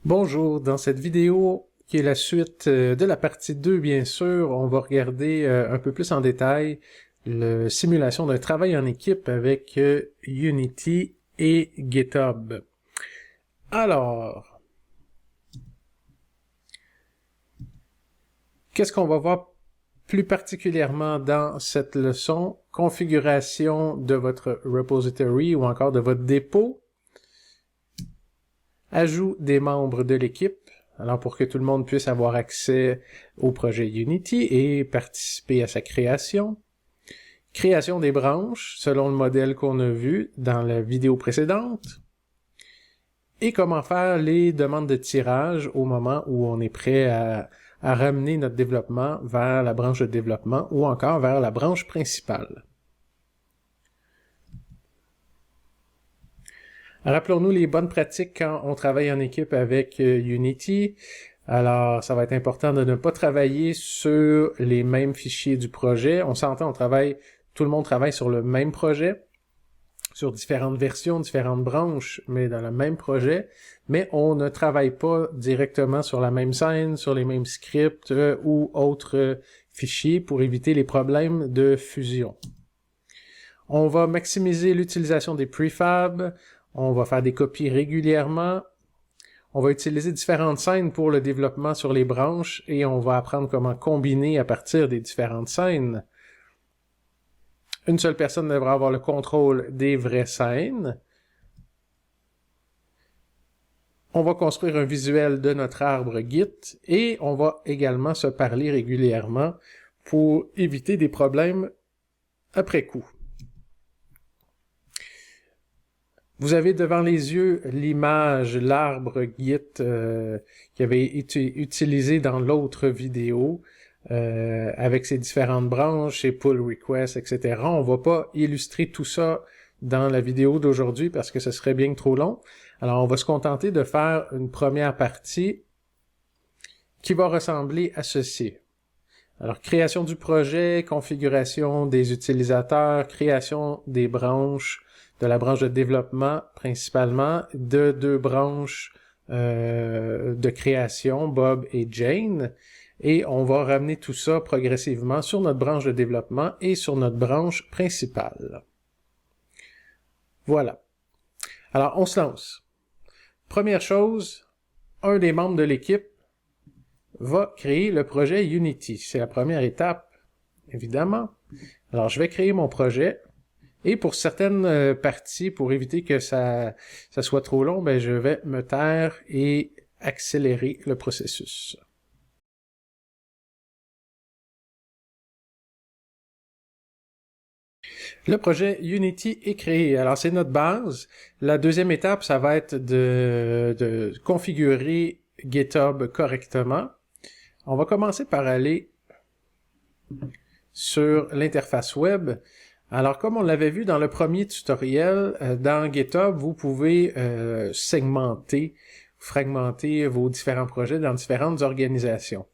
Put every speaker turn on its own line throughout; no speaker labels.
Bonjour, dans cette vidéo qui est la suite de la partie 2 bien sûr, on va regarder un peu plus en détail la simulation d'un travail en équipe avec Unity et GitHub. Alors, qu'est-ce qu'on va voir plus particulièrement dans cette leçon? Configuration de votre repository ou encore de votre dépôt. Ajout des membres de l'équipe. Alors, pour que tout le monde puisse avoir accès au projet Unity et participer à sa création. Création des branches, selon le modèle qu'on a vu dans la vidéo précédente. Et comment faire les demandes de tirage au moment où on est prêt à ramener notre développement vers la branche de développement ou encore vers la branche principale. Rappelons-nous les bonnes pratiques quand on travaille en équipe avec Unity. Alors, ça va être important de ne pas travailler sur les mêmes fichiers du projet. On s'entend, tout le monde travaille sur le même projet, sur différentes versions, différentes branches, mais dans le même projet. Mais on ne travaille pas directement sur la même scène, sur les mêmes scripts ou autres fichiers pour éviter les problèmes de fusion. On va maximiser l'utilisation des prefabs. On va faire des copies régulièrement. On va utiliser différentes scènes pour le développement sur les branches et on va apprendre comment combiner à partir des différentes scènes. Une seule personne devra avoir le contrôle des vraies scènes. On va construire un visuel de notre arbre Git et on va également se parler régulièrement pour éviter des problèmes après coup. Vous avez devant les yeux l'image, l'arbre Git qui avait été utilisé dans l'autre vidéo avec ses différentes branches, ses pull requests, etc. On va pas illustrer tout ça dans la vidéo d'aujourd'hui parce que ce serait bien trop long. Alors, on va se contenter de faire une première partie qui va ressembler à ceci. Alors, création du projet, configuration des utilisateurs, création des branches, de la branche de développement principalement, de deux branches de création, Bob et Jane, et on va ramener tout ça progressivement sur notre branche de développement et sur notre branche principale. Voilà. Alors, on se lance. Première chose, un des membres de l'équipe va créer le projet Unity. C'est la première étape, évidemment. Alors, je vais créer mon projet. Et pour certaines parties, pour éviter que ça soit trop long, ben, je vais me taire et accélérer le processus. Le projet Unity est créé. Alors, c'est notre base. La deuxième étape, ça va être de configurer GitHub correctement. On va commencer par aller sur l'interface web. Alors, comme on l'avait vu dans le premier tutoriel, dans GitHub, vous pouvez segmenter, fragmenter vos différents projets dans différentes organisations.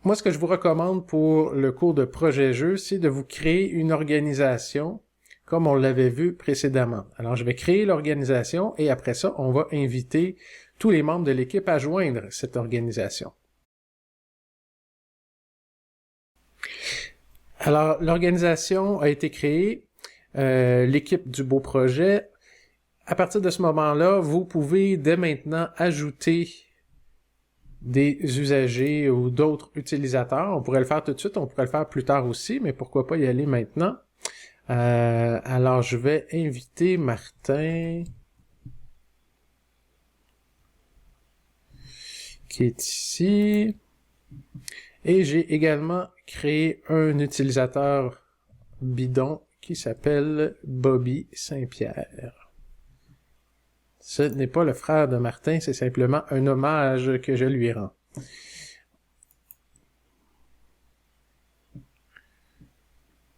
Moi, ce que je vous recommande pour le cours de projet-jeu, c'est de vous créer une organisation comme on l'avait vu précédemment. Alors, je vais créer l'organisation et après ça, on va inviter tous les membres de l'équipe à joindre cette organisation. Alors, l'organisation a été créée, l'équipe du beau projet. À partir de ce moment-là, vous pouvez dès maintenant ajouter des usagers ou d'autres utilisateurs. On pourrait le faire tout de suite, on pourrait le faire plus tard aussi, mais pourquoi pas y aller maintenant? Alors, je vais inviter Martin, qui est ici. Et j'ai également créé un utilisateur bidon qui s'appelle Bobby Saint-Pierre. Ce n'est pas le frère de Martin, c'est simplement un hommage que je lui rends.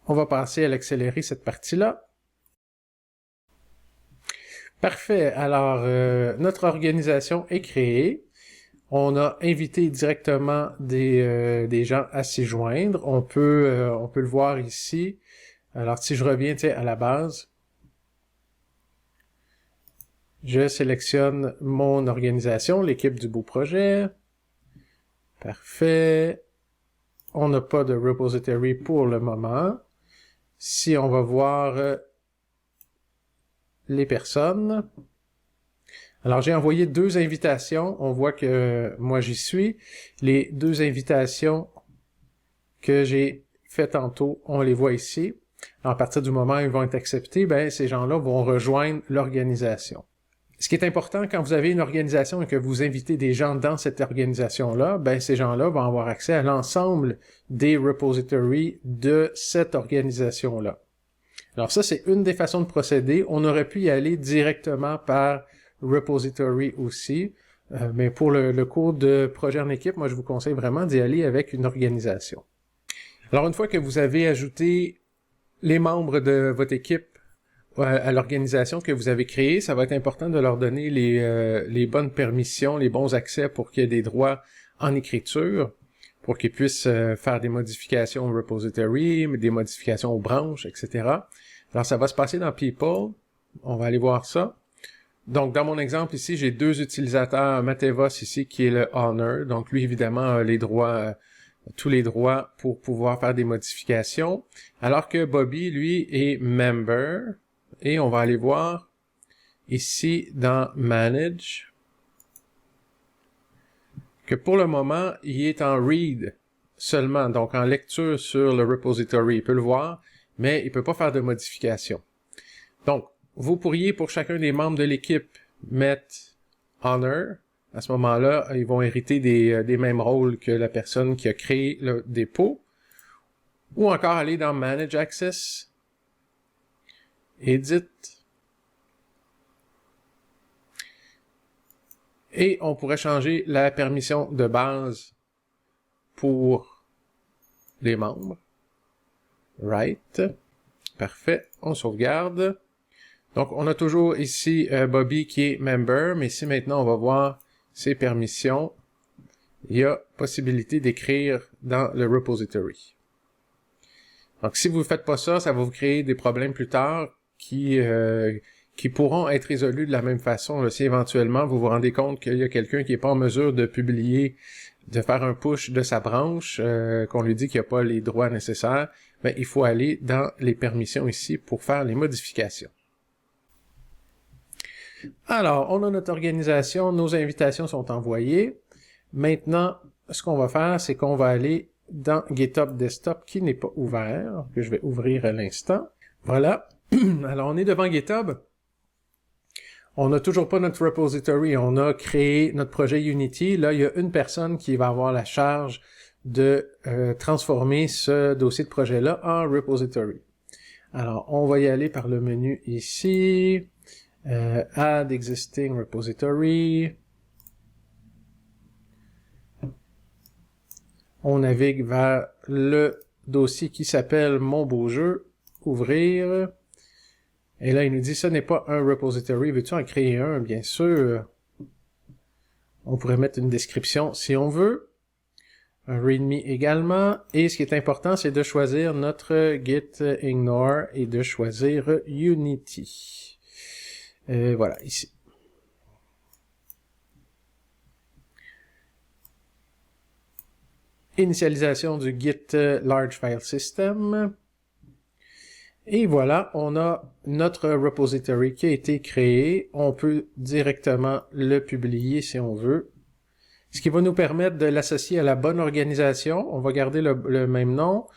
On va passer à l'accélérer cette partie-là. Parfait. Alors, notre organisation est créée. On a invité directement des gens à s'y joindre. On peut le voir ici. Alors, si je reviens à la base, Je sélectionne mon organisation, l'équipe du beau projet. Parfait. On n'a pas de repository pour le moment. Si on va voir les personnes. Alors, j'ai envoyé 2 invitations. On voit que moi, j'y suis. Les 2 invitations que j'ai faites tantôt, on les voit ici. Alors, à partir du moment où ils vont être acceptés, ben, ces gens-là vont rejoindre l'organisation. Ce qui est important quand vous avez une organisation et que vous invitez des gens dans cette organisation-là, ben, ces gens-là vont avoir accès à l'ensemble des repositories de cette organisation-là. Alors ça, c'est une des façons de procéder. On aurait pu y aller directement par repository aussi, mais pour le cours de projet en équipe, moi, je vous conseille vraiment d'y aller avec une organisation. Alors, une fois que vous avez ajouté les membres de votre équipe à l'organisation que vous avez créée, ça va être important de leur donner les bonnes permissions, les bons accès pour qu'il y ait des droits en écriture, pour qu'ils puissent faire des modifications au repository, des modifications aux branches, etc. Alors, ça va se passer dans People. On va aller voir ça. Donc, dans mon exemple ici, j'ai 2 utilisateurs, Matevos ici, qui est le owner. Donc, lui, évidemment, a les droits, tous les droits pour pouvoir faire des modifications. Alors que Bobby, lui, est member. Et on va aller voir ici dans Manage que pour le moment, il est en read seulement, donc en lecture sur le repository. Il peut le voir, mais il peut pas faire de modification. Donc, vous pourriez, pour chacun des membres de l'équipe, mettre Honor. À ce moment-là, ils vont hériter des mêmes rôles que la personne qui a créé le dépôt. Ou encore aller dans Manage Access, Edit. Et on pourrait changer la permission de base pour les membres. Right. Parfait. On sauvegarde. Donc, on a toujours ici Bobby qui est member, mais ici maintenant, on va voir ses permissions. Il y a possibilité d'écrire dans le repository. Donc, si vous ne faites pas ça, ça va vous créer des problèmes plus tard qui pourront être résolus de la même façon. Là, si éventuellement vous vous rendez compte qu'il y a quelqu'un qui n'est pas en mesure de publier, de faire un push de sa branche, qu'on lui dit qu'il n'y a pas les droits nécessaires, ben, il faut aller dans les permissions ici pour faire les modifications. Alors, on a notre organisation, nos invitations sont envoyées. Maintenant, ce qu'on va faire, c'est qu'on va aller dans GitHub Desktop qui n'est pas ouvert, que je vais ouvrir à l'instant. Voilà. Alors, on est devant GitHub. On n'a toujours pas notre repository. On a créé notre projet Unity. Là, il y a une personne qui va avoir la charge de transformer ce dossier de projet-là en repository. Alors, on va y aller par le menu ici. Add existing repository. On navigue vers le dossier qui s'appelle Mon beau jeu. Ouvrir. Et là, il nous dit, ce n'est pas un repository. Veux-tu en créer un? Bien sûr. On pourrait mettre une description si on veut. Un README également. Et ce qui est important, c'est de choisir notre git ignore et de choisir Unity. Voilà, ici. Initialisation du git large file system. Et voilà, on a notre repository qui a été créé. On peut directement le publier si on veut. Ce qui va nous permettre de l'associer à la bonne organisation. On va garder le même nom.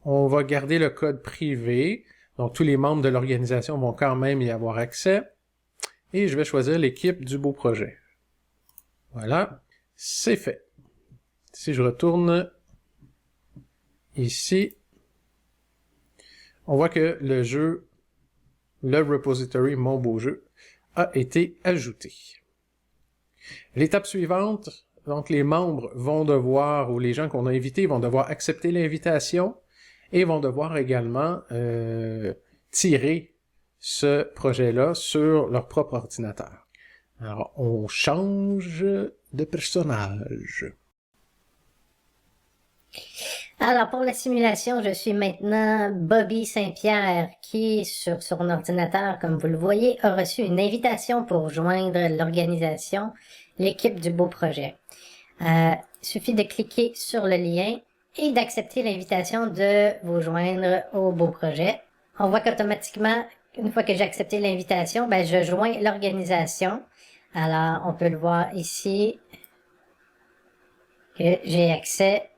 On va garder le code privé. Donc, tous les membres de l'organisation vont quand même y avoir accès. Et je vais choisir l'équipe du beau projet. Voilà, c'est fait. Si je retourne ici, on voit que le jeu, le repository Mon beau jeu, a été ajouté. L'étape suivante, donc les membres vont devoir, ou les gens qu'on a invités vont devoir accepter l'invitation et vont devoir également tirer ce projet-là sur leur propre ordinateur. Alors, on change de personnage.
Alors, pour la simulation, je suis maintenant Bobby Saint-Pierre qui, sur son ordinateur, comme vous le voyez, a reçu une invitation pour joindre l'organisation, l'équipe du beau projet. Il suffit de cliquer sur le lien et d'accepter l'invitation de vous joindre au beau projet. On voit qu'automatiquement, une fois que j'ai accepté l'invitation, je joins l'organisation. Alors, on peut le voir ici que j'ai accès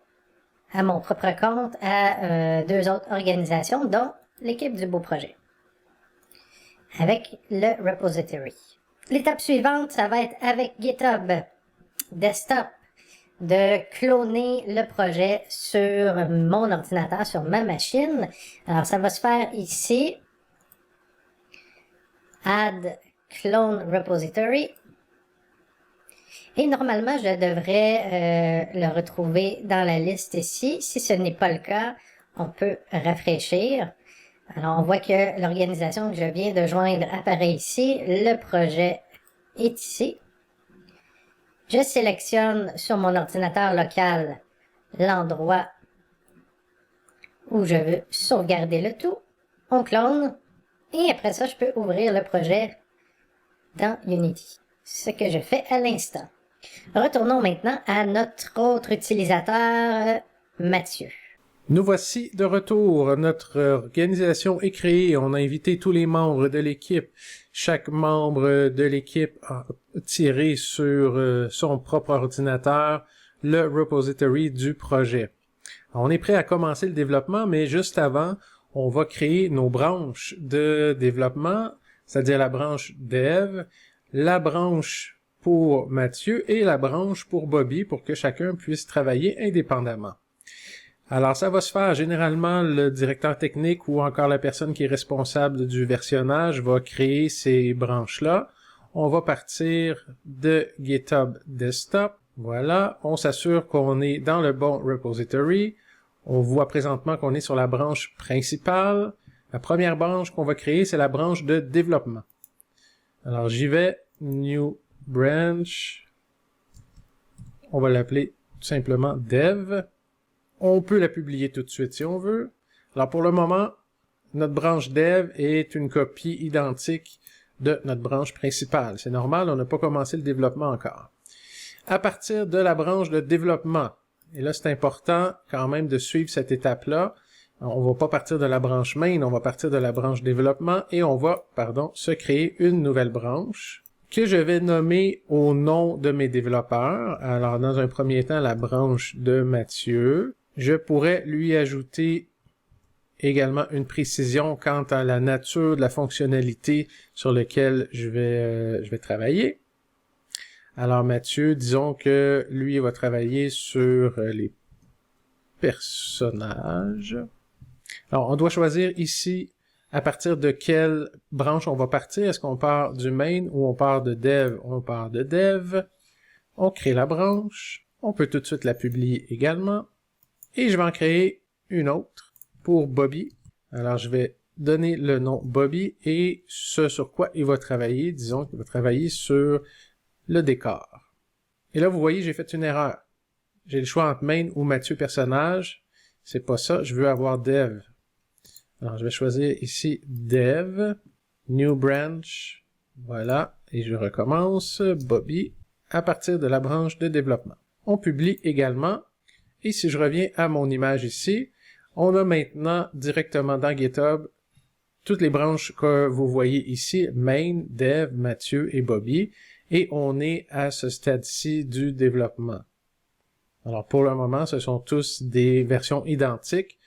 à mon propre compte à deux autres organisations, dont l'équipe du beau projet, avec le repository. L'étape suivante, ça va être avec GitHub Desktop, de cloner le projet sur mon ordinateur, sur ma machine. Alors, ça va se faire ici. Add Clone Repository. Et normalement, je devrais le retrouver dans la liste ici. Si ce n'est pas le cas, on peut rafraîchir. Alors, on voit que l'organisation que je viens de joindre apparaît ici. Le projet est ici. Je sélectionne sur mon ordinateur local l'endroit où je veux sauvegarder le tout. On clone. Et après ça, je peux ouvrir le projet dans Unity. Ce que je fais à l'instant. Retournons maintenant à notre autre utilisateur, Mathieu.
Nous voici de retour. Notre organisation est créée. On a invité tous les membres de l'équipe. Chaque membre de l'équipe a tiré sur son propre ordinateur le repository du projet. Alors, on est prêt à commencer le développement, mais juste avant, on va créer nos branches de développement, c'est-à-dire la branche Dev, la branche pour Mathieu et la branche pour Bobby pour que chacun puisse travailler indépendamment. Alors, ça va se faire généralement le directeur technique ou encore la personne qui est responsable du versionnage va créer ces branches-là. On va partir de GitHub Desktop. Voilà, on s'assure qu'on est dans le bon repository. On voit présentement qu'on est sur la branche principale. La première branche qu'on va créer, c'est la branche de développement. Alors, j'y vais, New Branch. On va l'appeler tout simplement Dev. On peut la publier tout de suite si on veut. Alors pour le moment, notre branche Dev est une copie identique de notre branche principale. C'est normal, on n'a pas commencé le développement encore. À partir de la branche de développement, et là c'est important quand même de suivre cette étape-là, on va pas partir de la branche main, on va partir de la branche développement et on va, se créer une nouvelle branche que je vais nommer au nom de mes développeurs. Alors dans un premier temps, la branche de Mathieu. Je pourrais lui ajouter également une précision quant à la nature de la fonctionnalité sur laquelle je vais travailler. Alors Mathieu, disons que lui va travailler sur les personnages. Alors on doit choisir ici à partir de quelle branche on va partir. Est-ce qu'on part du main ou on part de dev? On part de dev. On crée la branche. On peut tout de suite la publier également. Et je vais en créer une autre pour Bobby. Alors, je vais donner le nom Bobby et ce sur quoi il va travailler. Disons qu'il va travailler sur le décor. Et là, vous voyez, j'ai fait une erreur. J'ai le choix entre main ou Mathieu personnage. C'est pas ça. Je veux avoir Dev. Alors, je vais choisir ici Dev, New Branch. Voilà. Et je recommence Bobby à partir de la branche de développement. On publie également. Et si je reviens à mon image ici, on a maintenant directement dans GitHub toutes les branches que vous voyez ici, Main, Dev, Mathieu et Bobby, et on est à ce stade-ci du développement. Alors pour le moment, ce sont tous des versions identiques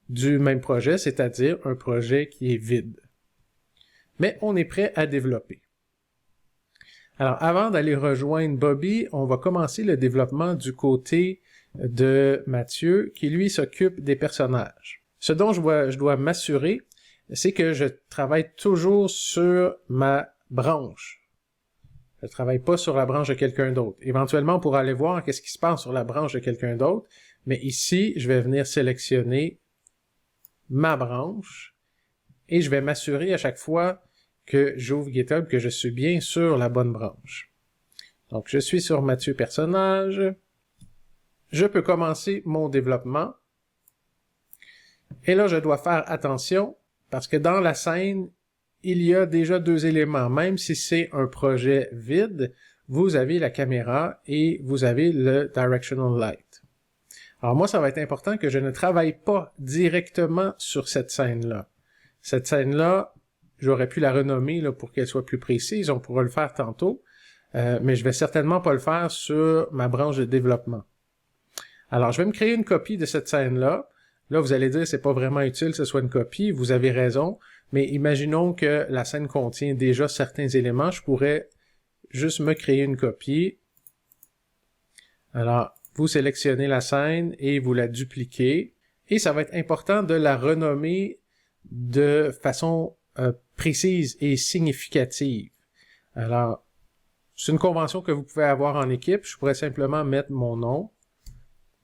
du même projet, c'est-à-dire un projet qui est vide. Mais on est prêt à développer. Alors avant d'aller rejoindre Bobby, on va commencer le développement du côté de Mathieu, qui lui s'occupe des personnages. Ce dont je dois m'assurer, c'est que je travaille toujours sur ma branche. Je ne travaille pas sur la branche de quelqu'un d'autre. Éventuellement, on pourra aller voir qu'est-ce qui se passe sur la branche de quelqu'un d'autre, mais ici, je vais venir sélectionner ma branche et je vais m'assurer à chaque fois que j'ouvre GitHub que je suis bien sur la bonne branche. Donc, je suis sur Mathieu personnage. Je peux commencer mon développement. Et là, je dois faire attention parce que dans la scène, il y a déjà deux éléments. Même si c'est un projet vide, vous avez la caméra et vous avez le directional light. Alors moi, ça va être important que je ne travaille pas directement sur cette scène-là. Cette scène-là, j'aurais pu la renommer là, pour qu'elle soit plus précise. On pourra le faire tantôt. Mais je vais certainement pas le faire sur ma branche de développement. Alors, je vais me créer une copie de cette scène-là. Là, vous allez dire, c'est pas vraiment utile que ce soit une copie. Vous avez raison. Mais imaginons que la scène contient déjà certains éléments. Je pourrais juste me créer une copie. Alors, vous sélectionnez la scène et vous la dupliquez. Et ça va être important de la renommer de façon précise et significative. Alors, c'est une convention que vous pouvez avoir en équipe. Je pourrais simplement mettre mon nom,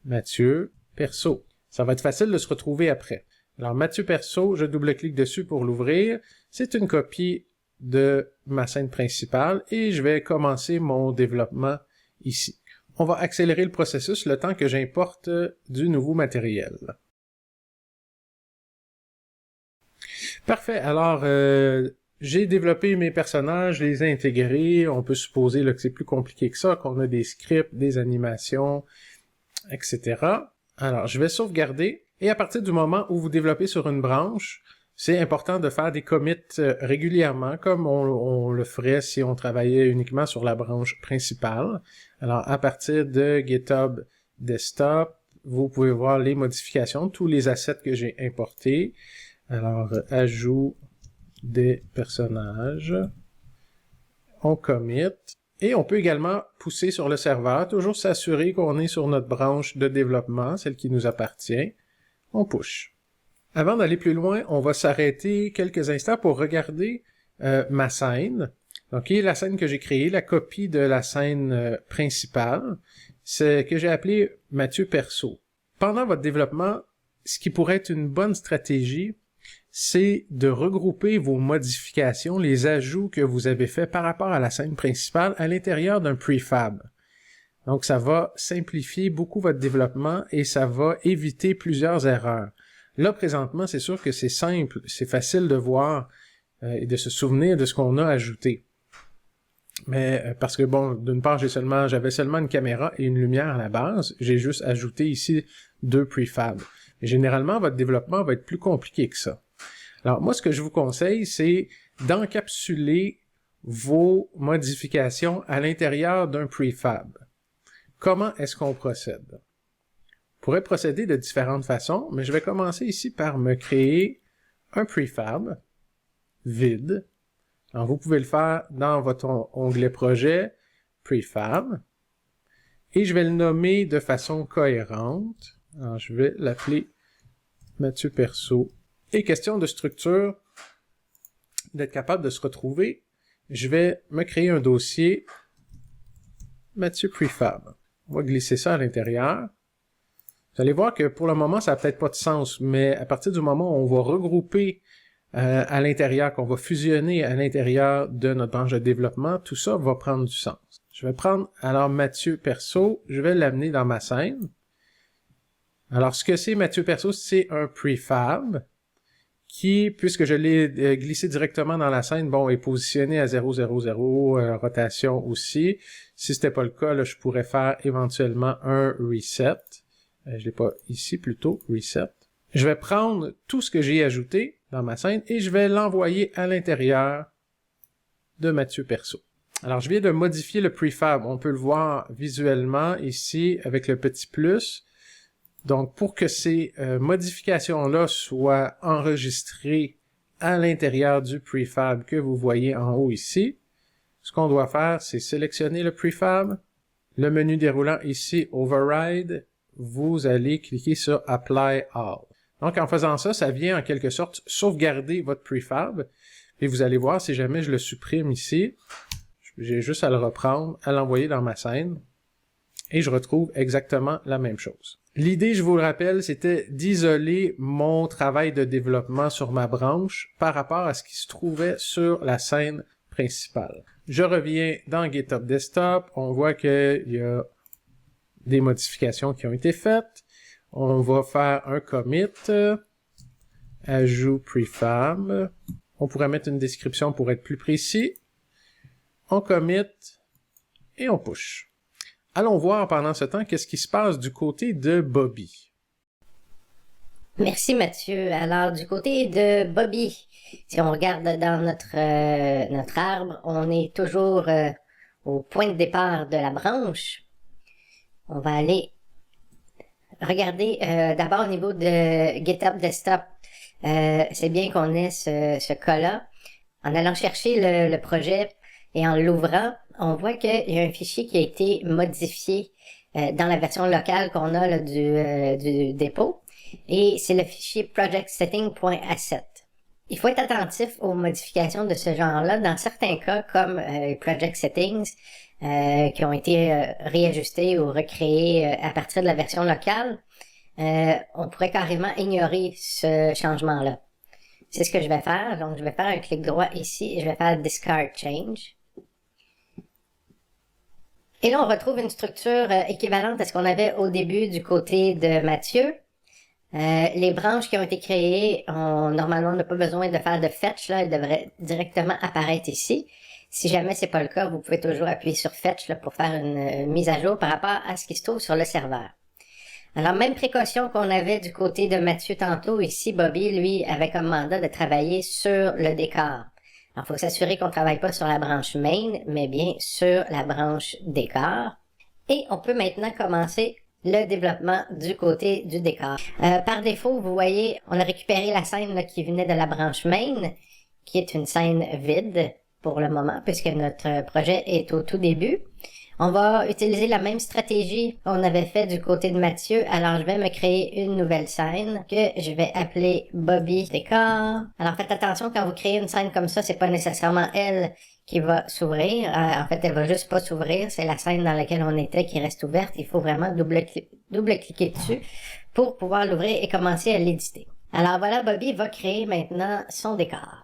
Mathieu Perso. Ça va être facile de se retrouver après. Alors, Mathieu Perso, je double-clique dessus pour l'ouvrir. C'est une copie de ma scène principale et je vais commencer mon développement ici. On va accélérer le processus le temps que j'importe du nouveau matériel. Parfait. Alors, j'ai développé mes personnages, je les ai intégrés. On peut supposer là, que c'est plus compliqué que ça, qu'on a des scripts, des animations, etc. Alors, je vais sauvegarder. Et à partir du moment où vous développez sur une branche, c'est important de faire des commits régulièrement, comme on le ferait si on travaillait uniquement sur la branche principale. Alors, à partir de GitHub Desktop, vous pouvez voir les modifications, tous les assets que j'ai importés. Alors, ajout des personnages, on commit, et on peut également pousser sur le serveur, toujours s'assurer qu'on est sur notre branche de développement, celle qui nous appartient, on push. Avant d'aller plus loin, on va s'arrêter quelques instants pour regarder ma scène, donc qui est la scène que j'ai créée, la copie de la scène principale, c'est que j'ai appelé Mathieu Perso. Pendant votre développement, ce qui pourrait être une bonne stratégie, c'est de regrouper vos modifications, les ajouts que vous avez faits par rapport à la scène principale à l'intérieur d'un prefab. Donc, ça va simplifier beaucoup votre développement et ça va éviter plusieurs erreurs. Là, présentement, c'est sûr que c'est simple, c'est facile de voir et de se souvenir de ce qu'on a ajouté. Mais parce que, bon, d'une part, j'avais seulement une caméra et une lumière à la base, j'ai juste ajouté ici 2 prefabs. Généralement, votre développement va être plus compliqué que ça. Alors, moi, ce que je vous conseille, c'est d'encapsuler vos modifications à l'intérieur d'un prefab. Comment est-ce qu'on procède? On pourrait procéder de différentes façons, mais je vais commencer ici par me créer un prefab vide. Alors, vous pouvez le faire dans votre onglet projet, prefab, et je vais le nommer de façon cohérente. Alors, je vais l'appeler Mathieu Perso. Et question de structure, d'être capable de se retrouver, je vais me créer un dossier Mathieu Prefab. On va glisser ça à l'intérieur. Vous allez voir que pour le moment, ça n'a peut-être pas de sens, mais à partir du moment où on va regrouper à l'intérieur, qu'on va fusionner à l'intérieur de notre branche de développement, tout ça va prendre du sens. Je vais prendre alors Mathieu Perso, je vais l'amener dans ma scène. Alors, ce que c'est Mathieu Perso, c'est un prefab qui, puisque je l'ai glissé directement dans la scène, bon, est positionné à 0, 0, 0, rotation aussi. Si c'était pas le cas, là, je pourrais faire éventuellement un reset. Je l'ai pas ici, plutôt, reset. Je vais prendre tout ce que j'ai ajouté dans ma scène et je vais l'envoyer à l'intérieur de Mathieu Perso. Alors, je viens de modifier le prefab. On peut le voir visuellement ici avec le petit plus. Donc, pour que ces modifications-là soient enregistrées à l'intérieur du prefab que vous voyez en haut ici, ce qu'on doit faire, c'est sélectionner le prefab, le menu déroulant ici, Override, vous allez cliquer sur Apply All. Donc, en faisant ça, ça vient en quelque sorte sauvegarder votre prefab, et vous allez voir, si jamais je le supprime ici, j'ai juste à le reprendre, à l'envoyer dans ma scène, et je retrouve exactement la même chose. L'idée, je vous le rappelle, c'était d'isoler mon travail de développement sur ma branche par rapport à ce qui se trouvait sur la scène principale. Je reviens dans GitHub Desktop, on voit qu'il y a des modifications qui ont été faites. On va faire un commit. Ajout prefab. On pourrait mettre une description pour être plus précis. On commit et on push. Allons voir pendant ce temps qu'est-ce qui se passe du côté de Bobby.
Merci Mathieu. Alors du côté de Bobby, si on regarde dans notre arbre, on est toujours au point de départ de la branche. On va aller regarder d'abord au niveau de GitHub Desktop. C'est bien qu'on ait ce cas-là. En allant chercher le projet et en l'ouvrant, on voit qu'il y a un fichier qui a été modifié dans la version locale qu'on a là, du dépôt. Et c'est le fichier projectsetting.asset. Il faut être attentif aux modifications de ce genre-là. Dans certains cas, comme les project settings, qui ont été réajustés ou recréés à partir de la version locale, on pourrait carrément ignorer ce changement-là. C'est ce que je vais faire. Donc, je vais faire un clic droit ici et je vais faire Discard Change. Et là, on retrouve une structure équivalente à ce qu'on avait au début du côté de Mathieu. Les branches qui ont été créées, normalement, on n'a pas besoin de faire de fetch, là, elles devraient directement apparaître ici. Si jamais c'est pas le cas, vous pouvez toujours appuyer sur fetch là, pour faire une mise à jour par rapport à ce qui se trouve sur le serveur. Alors, même précaution qu'on avait du côté de Mathieu tantôt, ici, Bobby, lui, avait comme mandat de travailler sur le décor. Alors, il faut s'assurer qu'on ne travaille pas sur la branche main, mais bien sur la branche décor. Et on peut maintenant commencer le développement du côté du décor. Par défaut, vous voyez, on a récupéré la scène là, qui venait de la branche main, qui est une scène vide pour le moment, puisque notre projet est au tout début. On va utiliser la même stratégie qu'on avait fait du côté de Mathieu. Alors, je vais me créer une nouvelle scène que je vais appeler Bobby Décor. Alors, faites attention quand vous créez une scène comme ça, c'est pas nécessairement elle qui va s'ouvrir. En fait, elle va juste pas s'ouvrir. C'est la scène dans laquelle on était qui reste ouverte. Il faut vraiment double-cliquer dessus pour pouvoir l'ouvrir et commencer à l'éditer. Alors voilà, Bobby va créer maintenant son décor.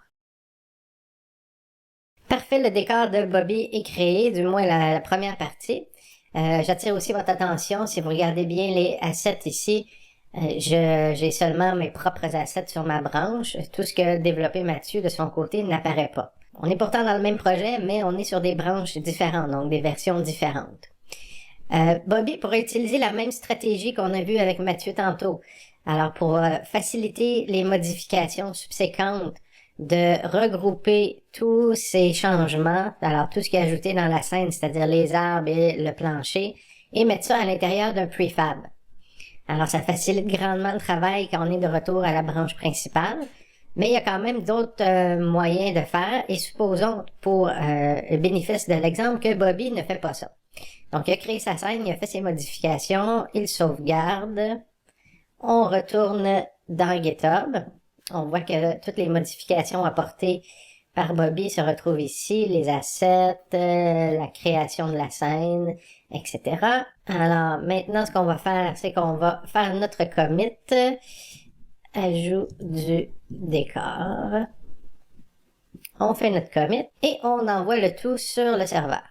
Parfait, le décor de Bobby est créé, du moins la première partie. J'attire aussi votre attention, si vous regardez bien les assets ici, j'ai seulement mes propres assets sur ma branche. Tout ce que a développé Mathieu de son côté n'apparaît pas. On est pourtant dans le même projet, mais on est sur des branches différentes, donc des versions différentes. Bobby pourrait utiliser la même stratégie qu'on a vue avec Mathieu tantôt. Alors, pour faciliter les modifications subséquentes, de regrouper tous ces changements, alors tout ce qui est ajouté dans la scène, c'est-à-dire les arbres et le plancher, et mettre ça à l'intérieur d'un prefab. Alors, ça facilite grandement le travail quand on est de retour à la branche principale, mais il y a quand même d'autres moyens de faire, et supposons, pour le bénéfice de l'exemple, que Bobby ne fait pas ça. Donc, il a créé sa scène, il a fait ses modifications, il sauvegarde, on retourne dans GitHub. On voit que toutes les modifications apportées par Bobby se retrouvent ici, les assets, la création de la scène, etc. Alors, maintenant, ce qu'on va faire, c'est qu'on va faire notre commit, ajout du décor. On fait notre commit et on envoie le tout sur le serveur.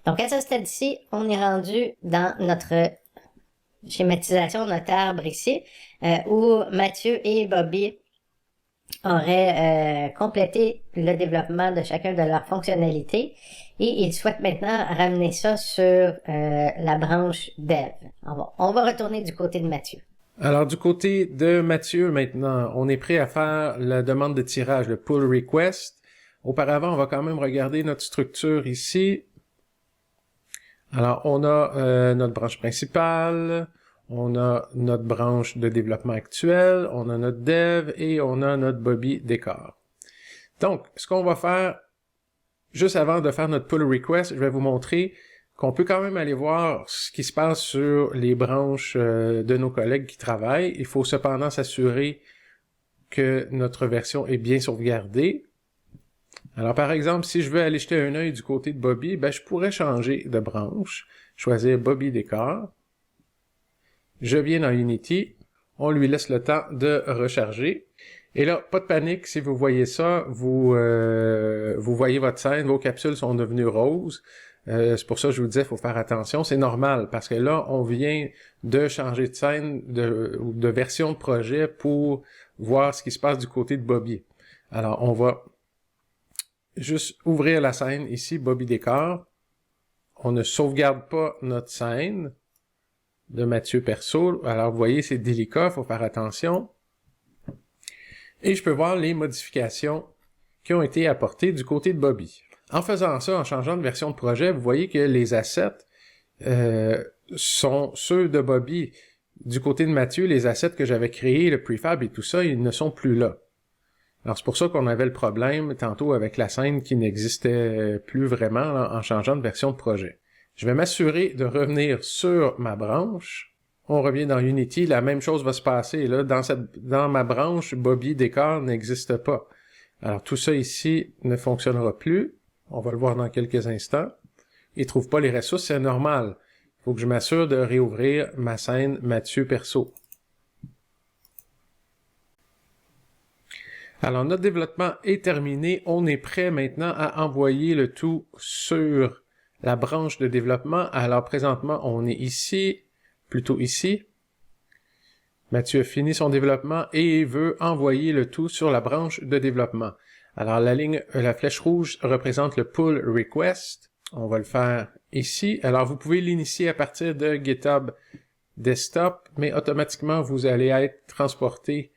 Donc, à ce stade-ci, on est rendu dans notre schématisation, notre arbre ici, où Mathieu et Bobby auraient complété le développement de chacun de leurs fonctionnalités et ils souhaitent maintenant ramener ça sur la branche dev. On va retourner du côté de Mathieu.
Alors, du côté de Mathieu, maintenant, on est prêt à faire la demande de tirage, le pull request. Auparavant, on va quand même regarder notre structure ici. Alors, on a notre branche principale, on a notre branche de développement actuel, on a notre dev et on a notre Bobby décor. Donc, ce qu'on va faire, juste avant de faire notre pull request, je vais vous montrer qu'on peut quand même aller voir ce qui se passe sur les branches de nos collègues qui travaillent. Il faut cependant s'assurer que notre version est bien sauvegardée. Alors, par exemple, si je veux aller jeter un œil du côté de Bobby, ben, je pourrais changer de branche, choisir Bobby décor. Je viens dans Unity, on lui laisse le temps de recharger. Et là, pas de panique, si vous voyez ça, vous voyez votre scène, vos capsules sont devenues roses. C'est pour ça que je vous disais, il faut faire attention. C'est normal, parce que là, on vient de changer de scène, de version de projet pour voir ce qui se passe du côté de Bobby. Alors, on va juste ouvrir la scène ici, Bobby Décor. On ne sauvegarde pas notre scène de Mathieu Perso. Alors, vous voyez, c'est délicat, il faut faire attention. Et je peux voir les modifications qui ont été apportées du côté de Bobby. En faisant ça, en changeant de version de projet, vous voyez que les assets sont ceux de Bobby. Du côté de Mathieu, les assets que j'avais créés, le prefab et tout ça, ils ne sont plus là. Alors c'est pour ça qu'on avait le problème tantôt avec la scène qui n'existait plus vraiment là, en changeant de version de projet. Je vais m'assurer de revenir sur ma branche. On revient dans Unity, la même chose va se passer. Là, dans ma branche, Bobby Décor n'existe pas. Alors tout ça ici ne fonctionnera plus. On va le voir dans quelques instants. Il ne trouve pas les ressources, c'est normal. Il faut que je m'assure de réouvrir ma scène Mathieu Perso. Alors, notre développement est terminé. On est prêt maintenant à envoyer le tout sur la branche de développement. Alors, présentement, on est ici, plutôt ici. Mathieu a fini son développement et veut envoyer le tout sur la branche de développement. Alors, la flèche rouge représente le pull request. On va le faire ici. Alors, vous pouvez l'initier à partir de GitHub Desktop, mais automatiquement, vous allez être transporté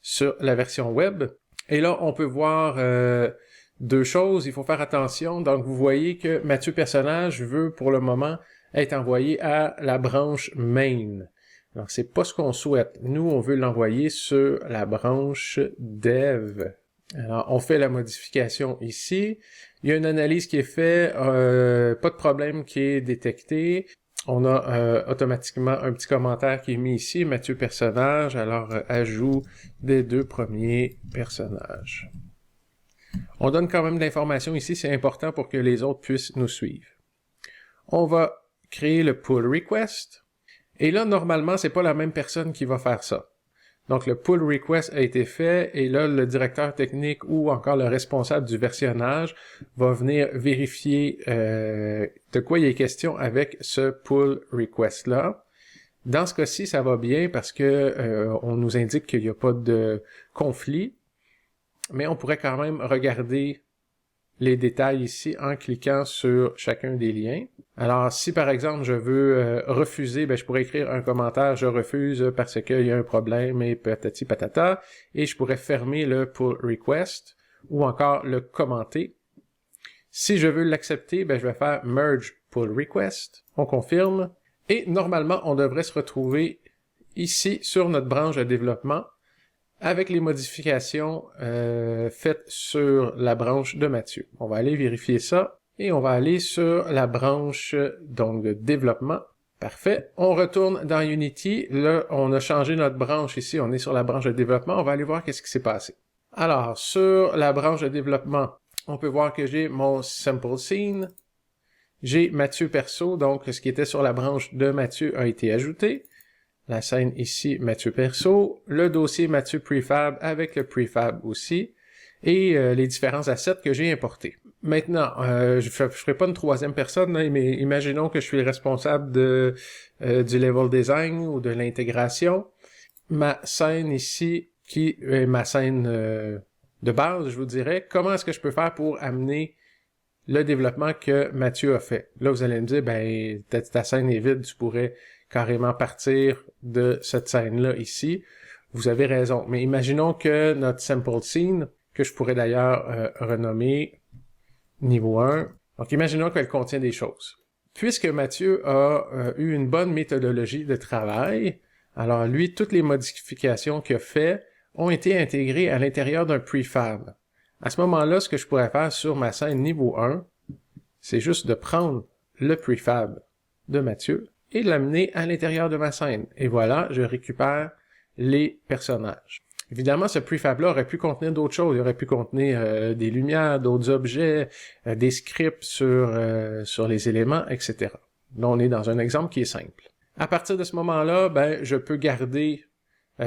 sur la version web. Et là, on peut voir deux choses. Il faut faire attention. Donc, vous voyez que Mathieu Personnage veut, pour le moment, être envoyé à la branche main. Alors, c'est pas ce qu'on souhaite. Nous, on veut l'envoyer sur la branche dev. Alors, on fait la modification ici. Il y a une analyse qui est faite, pas de problème qui est détecté. On a automatiquement un petit commentaire qui est mis ici, Mathieu Personnage, alors ajout des 2 premiers personnages. On donne quand même de l'information ici, c'est important pour que les autres puissent nous suivre. On va créer le pull request. Et là, normalement, c'est pas la même personne qui va faire ça. Donc, le pull request a été fait et là, le directeur technique ou encore le responsable du versionnage va venir vérifier de quoi il est question avec ce pull request-là. Dans ce cas-ci, ça va bien parce que on nous indique qu'il n'y a pas de conflit, mais on pourrait quand même regarder les détails ici en cliquant sur chacun des liens. Alors, si par exemple je veux refuser, je pourrais écrire un commentaire « Je refuse parce qu'il y a un problème » et patati patata, et je pourrais fermer le pull request ou encore le commenter. Si je veux l'accepter, je vais faire « Merge pull request », on confirme, et normalement on devrait se retrouver ici sur notre branche de développement avec les modifications faites sur la branche de Mathieu. On va aller vérifier ça et on va aller sur la branche donc de développement. Parfait. On retourne dans Unity. Là, on a changé notre branche ici. On est sur la branche de développement. On va aller voir qu'est-ce qui s'est passé. Alors, sur la branche de développement, on peut voir que j'ai mon sample scene. J'ai Mathieu Perso, donc ce qui était sur la branche de Mathieu a été ajouté. La scène ici, Mathieu Perso, le dossier Mathieu Prefab avec le Prefab aussi, et les différents assets que j'ai importés. Maintenant, je ferai pas une troisième personne, mais imaginons que je suis le responsable du level design ou de l'intégration. Ma scène ici, qui est ma scène de base, je vous dirais, comment est-ce que je peux faire pour amener le développement que Mathieu a fait? Là, vous allez me dire, ta scène est vide, tu pourrais carrément partir de cette scène-là ici. Vous avez raison. Mais imaginons que notre sample scene, que je pourrais d'ailleurs renommer niveau 1. Donc, imaginons qu'elle contient des choses. Puisque Mathieu a eu une bonne méthodologie de travail, alors lui, toutes les modifications qu'il a fait ont été intégrées à l'intérieur d'un prefab. À ce moment-là, ce que je pourrais faire sur ma scène niveau 1, c'est juste de prendre le prefab de Mathieu et l'amener à l'intérieur de ma scène. Et voilà, je récupère les personnages. Évidemment, ce prefab-là aurait pu contenir d'autres choses. Il aurait pu contenir des lumières, d'autres objets, des scripts sur les éléments, etc. Là, on est dans un exemple qui est simple. À partir de ce moment-là, je peux garder...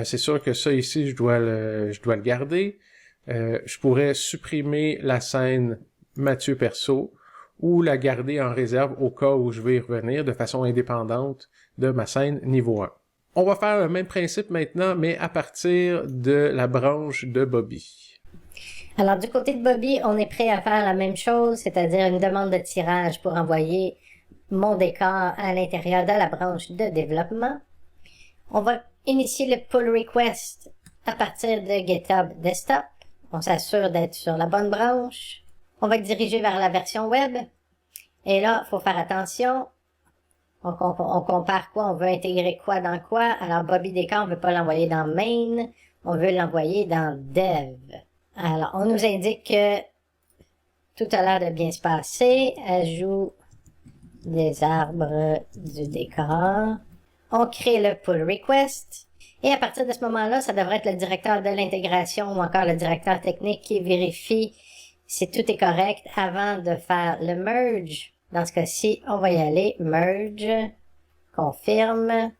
c'est sûr que ça ici, je dois le garder. Je pourrais supprimer la scène Mathieu Perso ou la garder en réserve au cas où je vais y revenir de façon indépendante de ma scène niveau 1. On va faire le même principe maintenant, mais à partir de la branche de Bobby.
Alors, du côté de Bobby, on est prêt à faire la même chose, c'est-à-dire une demande de tirage pour envoyer mon décor à l'intérieur de la branche de développement. On va initier le pull request à partir de GitHub Desktop. On s'assure d'être sur la bonne branche. On va être dirigé vers la version web. Et là, il faut faire attention. On compare quoi, on veut intégrer quoi dans quoi. Alors, Bobby Décor, on ne veut pas l'envoyer dans Main, on veut l'envoyer dans Dev. Alors, on nous indique que tout a l'air de bien se passer. Ajout des arbres du décor. On crée le pull request. Et à partir de ce moment-là, ça devrait être le directeur de l'intégration ou encore le directeur technique qui vérifie si tout est correct avant de faire le merge. Dans ce cas-ci, on va y aller. Merge. Confirme.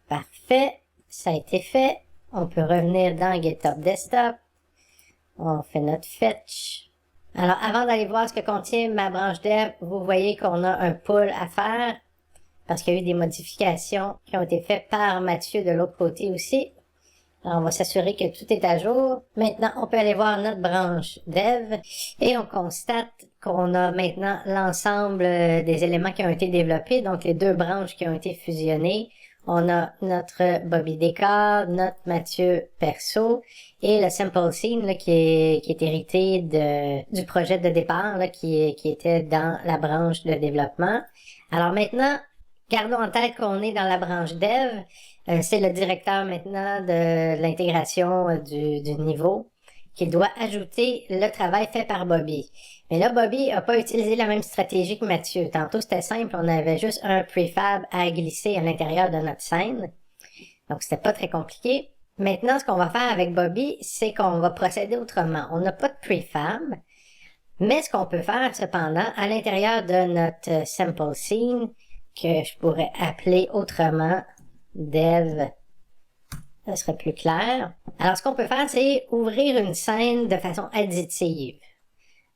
Parfait. Ça a été fait. On peut revenir dans GitHub Desktop. On fait notre fetch. Alors, avant d'aller voir ce que contient ma branche dev, vous voyez qu'on a un pull à faire parce qu'il y a eu des modifications qui ont été faites par Mathieu de l'autre côté aussi. Alors, on va s'assurer que tout est à jour. Maintenant, on peut aller voir notre branche dev et on constate qu'on a maintenant l'ensemble des éléments qui ont été développés, donc les deux branches qui ont été fusionnées. On a notre Bobby Décor, notre Mathieu Perso et le Simple Scene là, qui est hérité du projet de départ là, qui était dans la branche de développement. Alors maintenant, gardons en tête qu'on est dans la branche dev. C'est le directeur maintenant de l'intégration du niveau qui doit ajouter le travail fait par Bobby. Mais là, Bobby n'a pas utilisé la même stratégie que Mathieu. Tantôt, c'était simple, on avait juste un prefab à glisser à l'intérieur de notre scène. Donc, c'était pas très compliqué. Maintenant, ce qu'on va faire avec Bobby, c'est qu'on va procéder autrement. On n'a pas de prefab, mais ce qu'on peut faire, cependant, à l'intérieur de notre sample scene, que je pourrais appeler autrement dev, ça serait plus clair. Alors, ce qu'on peut faire, c'est ouvrir une scène de façon additive.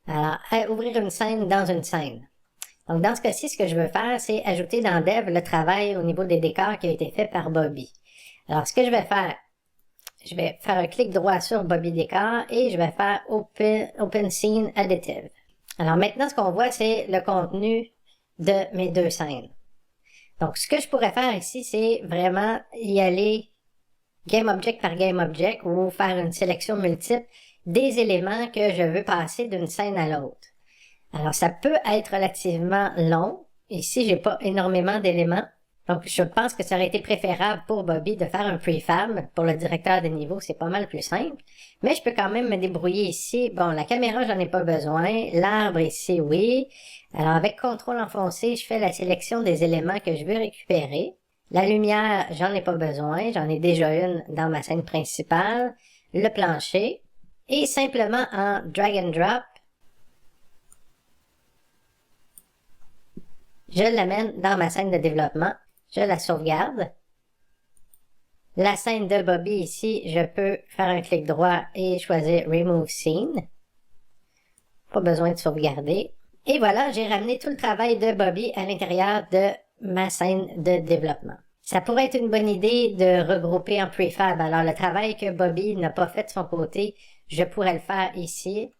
Alors, ouvrir une scène dans une scène. Donc, dans ce cas-ci, ce que je veux faire, c'est ajouter dans Dev le travail au niveau des décors qui a été fait par Bobby. Alors, ce que je vais faire un clic droit sur Bobby Décor et je vais faire Open Scene Additive. Alors, maintenant, ce qu'on voit, c'est le contenu de mes deux scènes. Donc, ce que je pourrais faire ici, c'est vraiment y aller Game Object par Game Object ou faire une sélection multiple des éléments que je veux passer d'une scène à l'autre. Alors, ça peut être relativement long. Ici, j'ai pas énormément d'éléments. Donc, je pense que ça aurait été préférable pour Bobby de faire un prefab. Pour le directeur des niveaux, c'est pas mal plus simple. Mais je peux quand même me débrouiller ici. Bon, la caméra, j'en ai pas besoin. L'arbre ici, oui. Alors, avec CTRL enfoncé, je fais la sélection des éléments que je veux récupérer. La lumière, j'en ai pas besoin. J'en ai déjà une dans ma scène principale. Le plancher. Et simplement en drag and drop, je l'amène dans ma scène de développement. Je la sauvegarde. La scène de Bobby ici, je peux faire un clic droit et choisir Remove Scene. Pas besoin de sauvegarder. Et voilà, j'ai ramené tout le travail de Bobby à l'intérieur de ma scène de développement. Ça pourrait être une bonne idée de regrouper en prefab. Alors, le travail que Bobby n'a pas fait de son côté, je pourrais le faire ici.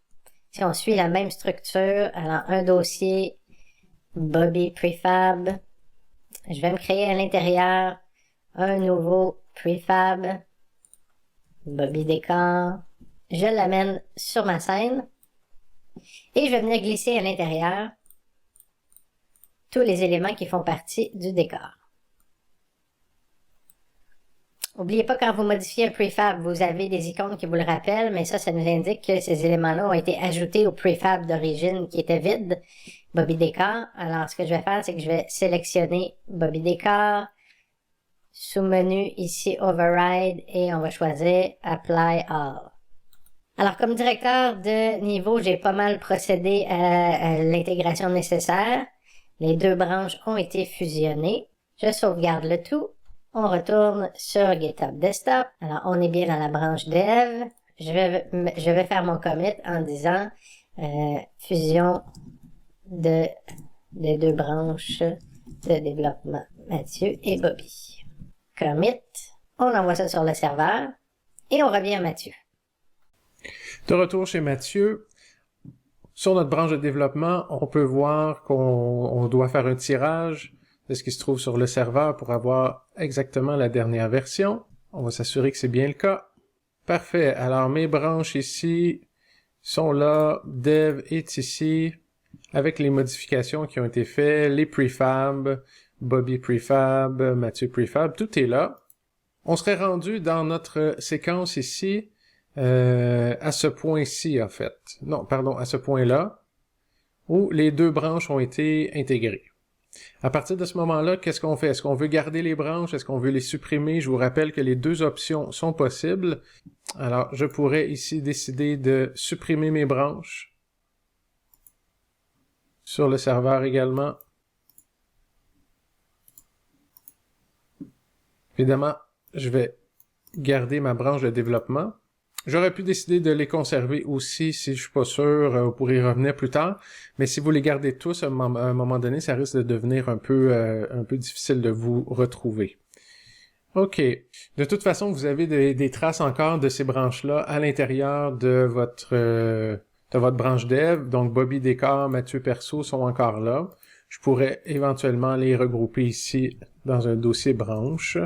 Si on suit la même structure, alors un dossier Bobby Prefab. Je vais me créer à l'intérieur un nouveau prefab. Bobby Décor. Je l'amène sur ma scène. Et je vais venir glisser à l'intérieur tous les éléments qui font partie du décor. N'oubliez pas, quand vous modifiez un prefab, vous avez des icônes qui vous le rappellent, mais ça nous indique que ces éléments-là ont été ajoutés au prefab d'origine qui était vide, Bobby Décor. Alors, ce que je vais faire, c'est que je vais sélectionner Bobby Décor, sous-menu ici Override, et on va choisir Apply All. Alors, comme directeur de niveau, j'ai pas mal procédé à l'intégration nécessaire. Les deux branches ont été fusionnées. Je sauvegarde le tout. On retourne sur GitHub Desktop. Alors, on est bien dans la branche Dev. Je vais faire mon commit en disant fusion des deux branches de développement Mathieu et Bobby. Commit, on envoie ça sur le serveur et on revient à Mathieu.
De retour chez Mathieu, sur notre branche de développement, on peut voir qu'on doit faire un tirage de ce qui se trouve sur le serveur pour avoir exactement la dernière version. On va s'assurer que c'est bien le cas. Parfait. Alors, mes branches ici sont là. Dev est ici avec les modifications qui ont été faites, les prefab, Bobby prefab, Mathieu prefab, tout est là. On serait rendu dans notre séquence ici à ce point-ci, en fait. Non, pardon, à ce point-là, où les deux branches ont été intégrées. À partir de ce moment-là, qu'est-ce qu'on fait? Est-ce qu'on veut garder les branches? Est-ce qu'on veut les supprimer? Je vous rappelle que les deux options sont possibles. Alors, je pourrais ici décider de supprimer mes branches. Sur le serveur également. Évidemment, je vais garder ma branche de développement. J'aurais pu décider de les conserver aussi si je suis pas sûr, vous pourrez y revenir plus tard. Mais si vous les gardez tous, à un moment donné, ça risque de devenir un peu difficile de vous retrouver. OK. De toute façon, vous avez des traces encore de ces branches-là à l'intérieur de votre branche dev. Donc, Bobby Décor, Mathieu Perso sont encore là. Je pourrais éventuellement les regrouper ici dans un dossier branche.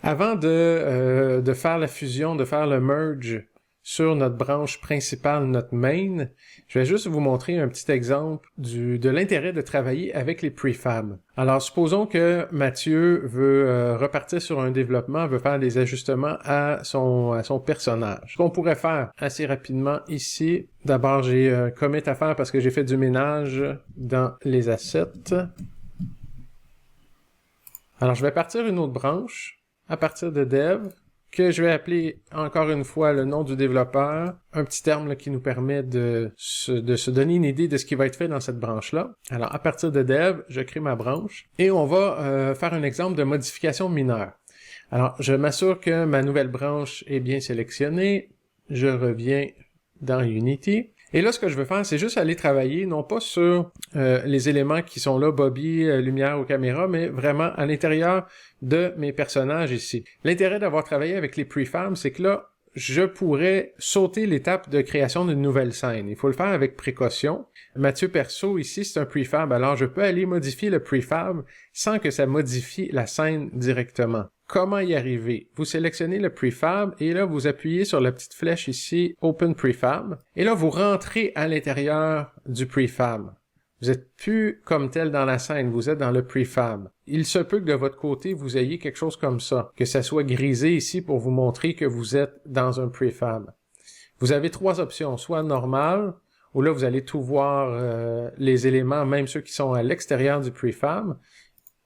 Avant de faire la fusion, de faire le merge sur notre branche principale, notre main, je vais juste vous montrer un petit exemple de l'intérêt de travailler avec les prefabs. Alors, supposons que Mathieu veut repartir sur un développement, veut faire des ajustements à son personnage. Ce qu'on pourrait faire assez rapidement ici, d'abord j'ai un commit à faire parce que j'ai fait du ménage dans les assets. Alors, je vais partir une autre branche à partir de dev, que je vais appeler encore une fois le nom du développeur, un petit terme là, qui nous permet de se donner une idée de ce qui va être fait dans cette branche-là. Alors, à partir de dev, je crée ma branche et on va faire un exemple de modification mineure. Alors, je m'assure que ma nouvelle branche est bien sélectionnée. Je reviens dans Unity. Et là, ce que je veux faire, c'est juste aller travailler, non pas sur les éléments qui sont là, Bobby, lumière ou caméra, mais vraiment à l'intérieur de mes personnages ici. L'intérêt d'avoir travaillé avec les prefabs, c'est que là, je pourrais sauter l'étape de création d'une nouvelle scène. Il faut le faire avec précaution. Mathieu Perso, ici, c'est un prefab, alors je peux aller modifier le prefab sans que ça modifie la scène directement. Comment y arriver? Vous sélectionnez le prefab et là, vous appuyez sur la petite flèche ici, Open Prefab. Et là, vous rentrez à l'intérieur du prefab. Vous n'êtes plus comme tel dans la scène, vous êtes dans le prefab. Il se peut que de votre côté, vous ayez quelque chose comme ça, que ça soit grisé ici pour vous montrer que vous êtes dans un prefab. Vous avez trois options, soit normal, où là, vous allez tout voir les éléments, même ceux qui sont à l'extérieur du prefab.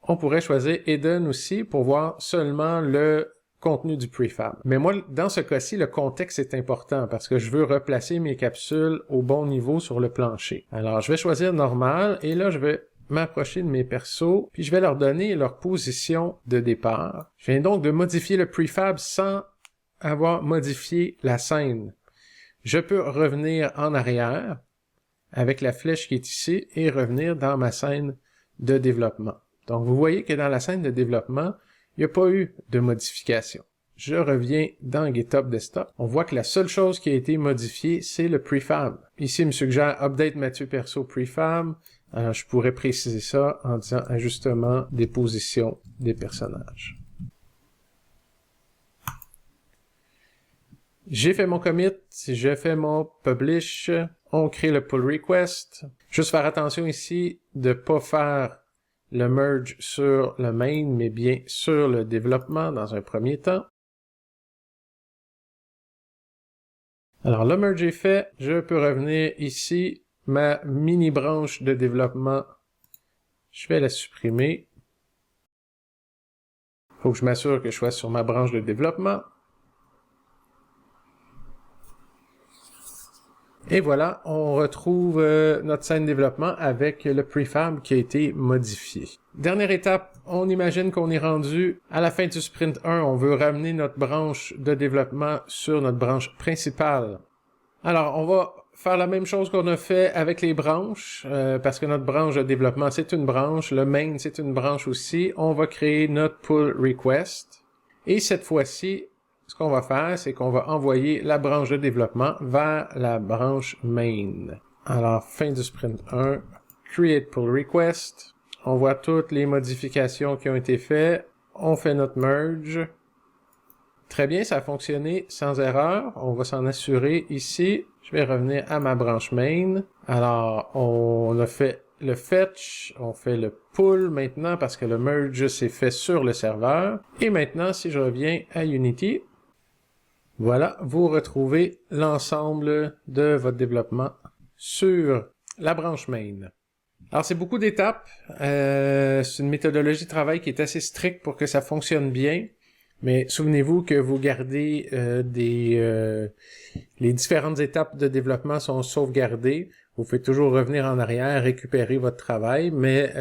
On pourrait choisir Hidden aussi pour voir seulement le contenu du prefab. Mais moi, dans ce cas-ci, le contexte est important parce que je veux replacer mes capsules au bon niveau sur le plancher. Alors, je vais choisir normal et là, je vais m'approcher de mes persos puis je vais leur donner leur position de départ. Je viens donc de modifier le prefab sans avoir modifié la scène. Je peux revenir en arrière avec la flèche qui est ici et revenir dans ma scène de développement. Donc, vous voyez que dans la scène de développement, il n'y a pas eu de modification. Je reviens dans GitHub Desktop. On voit que la seule chose qui a été modifiée, c'est le prefab. Ici, il me suggère Update Mathieu Perso Prefab. Alors, je pourrais préciser ça en disant Ajustement des positions des personnages. J'ai fait mon commit, j'ai fait mon publish, on crée le pull request. Juste faire attention ici de ne pas faire le merge sur le main, mais bien sur le développement dans un premier temps. Alors, le merge est fait. Je peux revenir ici. Ma mini branche de développement, je vais la supprimer. Il faut que je m'assure que je sois sur ma branche de développement. Et voilà, on retrouve notre scène de développement avec le prefab qui a été modifié. Dernière étape, on imagine qu'on est rendu à la fin du sprint 1. On veut ramener notre branche de développement sur notre branche principale. Alors, on va faire la même chose qu'on a fait avec les branches, parce que notre branche de développement, c'est une branche, le main, c'est une branche aussi. On va créer notre pull request. Et cette fois-ci, ce qu'on va faire, c'est qu'on va envoyer la branche de développement vers la branche main. Alors, fin du sprint 1, create pull request. On voit toutes les modifications qui ont été faites. On fait notre merge. Très bien, ça a fonctionné sans erreur. On va s'en assurer ici. Je vais revenir à ma branche main. Alors, on a fait le fetch, on fait le pull maintenant parce que le merge s'est fait sur le serveur. Et maintenant, si je reviens à Unity, voilà, vous retrouvez l'ensemble de votre développement sur la branche main. Alors, c'est beaucoup d'étapes. C'est une méthodologie de travail qui est assez stricte pour que ça fonctionne bien. Mais souvenez-vous que vous gardez les différentes étapes de développement sont sauvegardées. Vous pouvez toujours revenir en arrière, récupérer votre travail, mais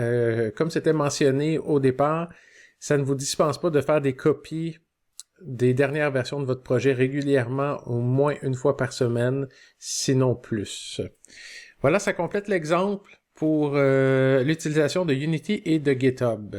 comme c'était mentionné au départ, ça ne vous dispense pas de faire des copies des dernières versions de votre projet régulièrement, au moins une fois par semaine, sinon plus. Voilà, ça complète l'exemple pour l'utilisation de Unity et de GitHub.